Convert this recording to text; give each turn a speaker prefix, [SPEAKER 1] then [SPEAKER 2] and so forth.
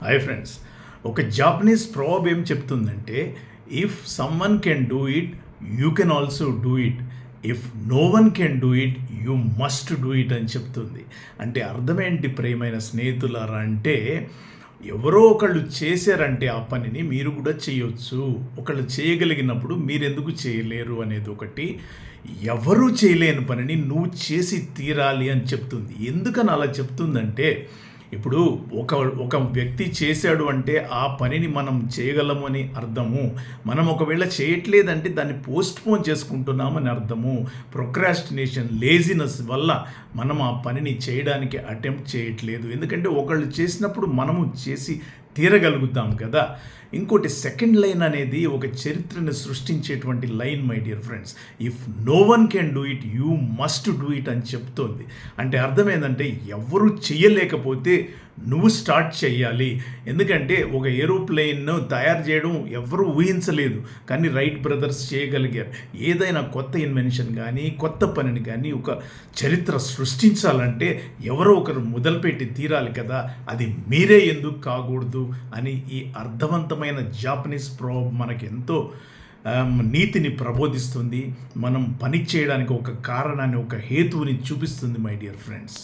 [SPEAKER 1] Hi friends, ఒక Japanese ప్రాబ్ ఏం చెప్తుందంటే, if someone can do it, you can also do it. If no one can do it, you must do it అని చెప్తుంది. అంటే అర్థమేంటి ప్రియమైన స్నేహితులారా అంటే, ఎవరో ఒకళ్ళు చేశారంటే ఆ పనిని మీరు కూడా చేయొచ్చు. ఒకళ్ళు చేయగలిగినప్పుడు మీరెందుకు చేయలేరు అనేది ఒకటి. ఎవరు చేయలేని పనిని నువ్వు చేసి తీరాలి అని చెప్తుంది. ఎందుకని అలా చెప్తుందంటే, ఇప్పుడు ఒక ఒక వ్యక్తి చేశాడు అంటే ఆ పనిని మనం చేయగలము అని అర్థము. మనం ఒకవేళ చేయట్లేదంటే దాన్ని పోస్ట్‌పోన్ చేసుకుంటున్నామని అర్థము. ప్రొక్రాస్టినేషన్, లేజినెస్ వల్ల మనం ఆ పనిని చేయడానికి అటెంప్ట్ చేయట్లేదు. ఎందుకంటే ఒకళ్ళు చేసినప్పుడు మనము చేసి తీరగలుగుతాం కదా. ఇంకోటి సెకండ్ లైన్ అనేది ఒక చరిత్రను సృష్టించేటువంటి line my dear friends. If no one can do it, you must do it అని చెప్తోంది. అంటే అర్థం ఏంటంటే ఎవరు చేయలేకపోతే నువ్వు స్టార్ట్ చేయాలి. ఎందుకంటే ఒక ఏరోప్లేన్ను తయారు చేయడం ఎవరు ఊహించలేదు, కానీ రైట్ బ్రదర్స్ చేయగలిగారు. ఏదైనా కొత్త ఇన్వెన్షన్ కానీ కొత్త పనిని కానీ ఒక చరిత్ర సృష్టించాలంటే ఎవరో ఒకరు మొదలుపెట్టి తీరాలి కదా. అది మీరే ఎందుకు కాకూడదు అని ఈ అర్థవంతమైన జాపనీస్ ప్రోబ్ మనకెంతో నీతిని ప్రబోధిస్తుంది. మనం పని చేయడానికి ఒక కారణాన్ని, ఒక హేతువుని చూపిస్తుంది మై డియర్ ఫ్రెండ్స్.